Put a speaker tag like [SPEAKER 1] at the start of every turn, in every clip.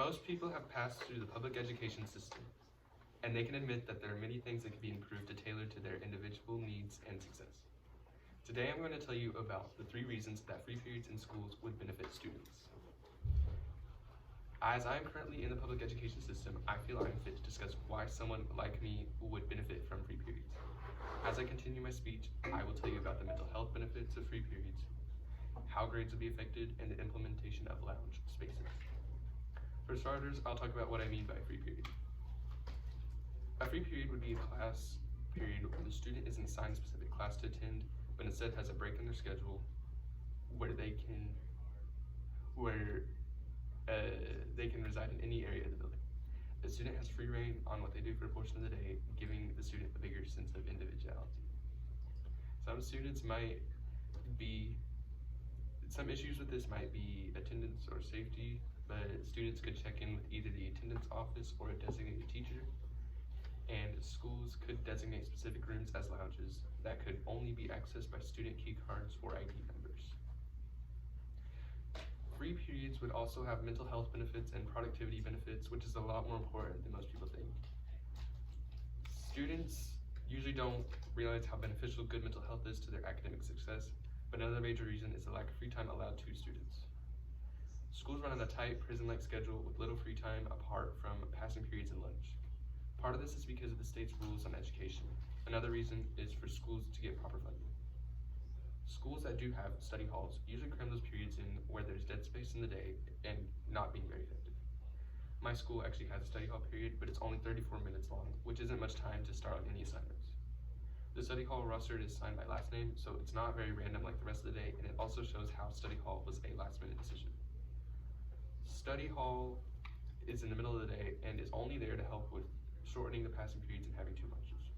[SPEAKER 1] Most people have passed through the public education system, and they can admit that there are many things that can be improved to tailor to their individual needs and success. Today I'm going to tell you about the 3 reasons that free periods in schools would benefit students. As I am currently in the public education system, I feel I'm fit to discuss why someone like me would benefit from free periods. As I continue my speech, I will tell you about the mental health benefits of free periods, how grades will be affected, and the implementation of lounge spaces. For starters, I'll talk about what I mean by free period. A free period would be a class period where the student isn't assigned a specific class to attend, but instead has a break in their schedule where they can reside in any area of the building. The student has free reign on what they do for a portion of the day, giving the student a bigger sense of individuality. Some issues with this might be attendance or safety, but students could check in with either the attendance office or a designated teacher, and schools could designate specific rooms as lounges that could only be accessed by student key cards or ID numbers. Free periods would also have mental health benefits and productivity benefits, which is a lot more important than most people think. Students usually don't realize how beneficial good mental health is to their academic success, but another major reason is the lack of free time allowed to students. Schools run on a tight prison-like schedule with little free time apart from passing periods and lunch. Part of this is because of the state's rules on education. Another reason is for schools to get proper funding. Schools that do have study halls usually cram those periods in where there's dead space in the day and not being very effective. My school actually has a study hall period, but it's only 34 minutes long, which isn't much time to start on any assignments. The study hall roster is signed by last name, so it's not very random like the rest of the day, and it also shows how study hall was a last-minute decision. Study hall is in the middle of the day and is only there to help with shortening the passing periods and having 2 lunches.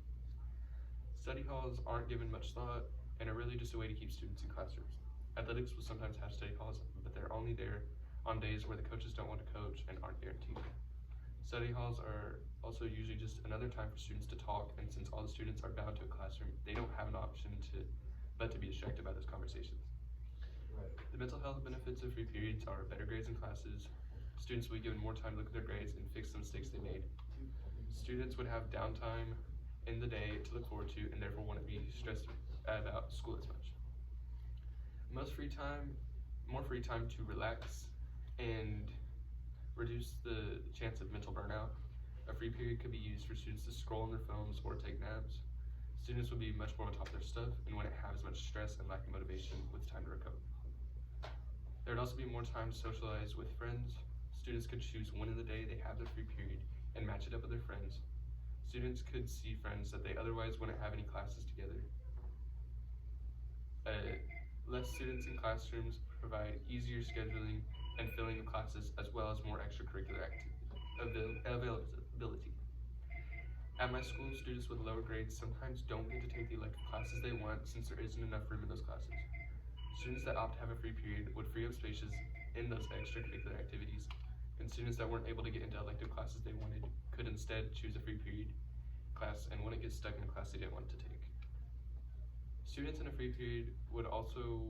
[SPEAKER 1] Study halls aren't given much thought and are really just a way to keep students in classrooms. Athletics will sometimes have study halls, but they're only there on days where the coaches don't want to coach and aren't guaranteed. Study halls are also usually just another time for students to talk, and since all the students are bound to a classroom, they don't have an option but to be distracted by those conversations. The mental health benefits of free periods are better grades in classes. Students will be given more time to look at their grades and fix the mistakes they made. Students would have downtime in the day to look forward to and therefore wouldn't be stressed about school as much. More free time to relax and reduce the chance of mental burnout. A free period could be used for students to scroll on their phones or take naps. Students would be much more on top of their stuff and wouldn't have as much stress and lack of motivation with time to recover. There would also be more time to socialize with friends. Students could choose when in the day they have their free period and match it up with their friends. Students could see friends that they otherwise wouldn't have any classes together. Less students in classrooms provide easier scheduling and filling of classes, as well as more extracurricular availability. At my school, students with lower grades sometimes don't get to take the elective classes they want since there isn't enough room in those classes. Students that opt to have a free period would free up spaces in those extracurricular activities, and students that weren't able to get into elective classes they wanted could instead choose a free period class and wouldn't get stuck in a class they didn't want to take. Students in a free period would also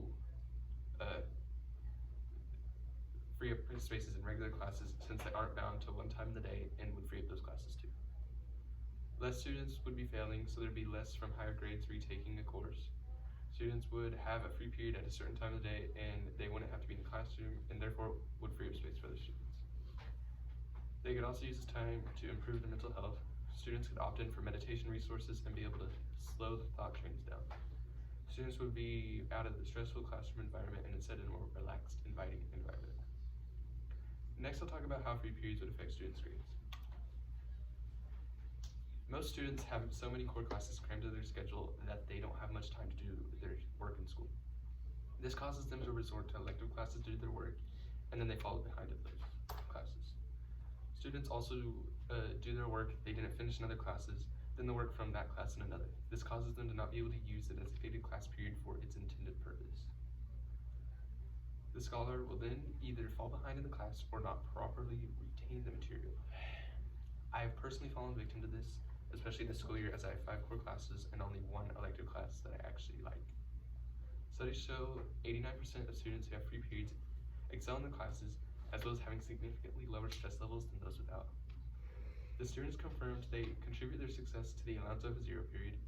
[SPEAKER 1] free up spaces in regular classes since they aren't bound to one time in the day, and would free up those classes too. Less students would be failing, so there'd be less from higher grades retaking a course. Students would have a free period at a certain time of the day, and they wouldn't have to be in the classroom, and therefore would free up space for other students. They could also use this time to improve their mental health. Students could opt in for meditation resources and be able to slow the thought trains down. Students would be out of the stressful classroom environment and instead in a more relaxed, inviting environment. Next, I'll talk about how free periods would affect students' grades. Most students have so many core classes crammed into their schedule that they don't have much time to do their work in school. This causes them to resort to elective classes to do their work, and then they fall behind in those classes. Students also do their work, they didn't finish in other classes, then the work from that class in another. This causes them to not be able to use the designated class period for its intended purpose. The scholar will then either fall behind in the class or not properly retain the material. I have personally fallen victim to this, especially this school year, as I have 5 core classes and only 1 elective class that I actually like. Studies show 89% of students who have free periods excel in their classes, as well as having significantly lower stress levels than those without. The students confirmed they contribute their success to the allowance of a zero period.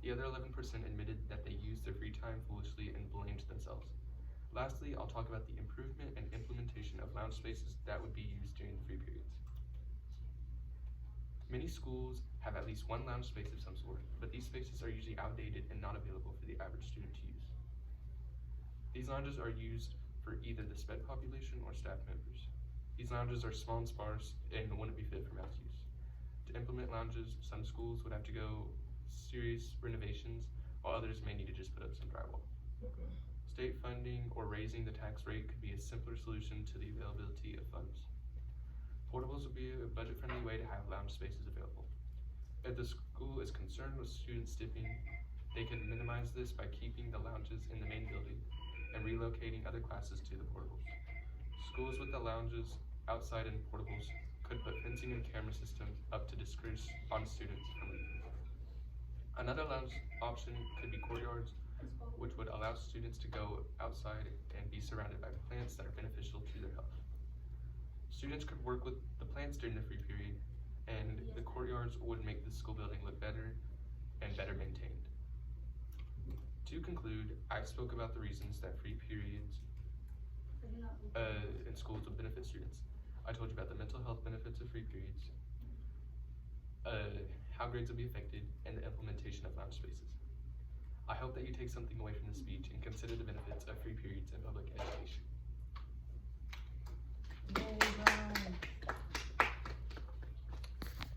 [SPEAKER 1] The other 11% admitted that they used their free time foolishly and blamed themselves. Lastly, I'll talk about the improvement and implementation of lounge spaces that would be used during the free periods. Many schools have at least one lounge space of some sort, but these spaces are usually outdated and not available for the average student to use. These lounges are used for either the SPED population or staff members. These lounges are small and sparse and wouldn't be fit for mass use. To implement lounges, some schools would have to go serious renovations, while others may need to just put up some drywall. State funding or raising the tax rate could be a simpler solution to the availability of funds. Portables would be a budget-friendly way to have lounge spaces available. If the school is concerned with student stiffing, they can minimize this by keeping the lounges in the main building and relocating other classes to the portables. Schools with the lounges outside and portables could put fencing and camera systems up to discourage students from leaving. Another lounge option could be courtyards, which would allow students to go outside and be surrounded by plants that are beneficial to their health. Students could work with the plants during the free period, and the courtyards would make the school building look better and better maintained. To conclude, I spoke about the reasons that free periods in schools would benefit students. I told you about the mental health benefits of free periods, how grades will be affected, and the implementation of lounge spaces. I hope that you take something away from this speech and consider the benefits of free periods in public education.
[SPEAKER 2] Yay, Bryce.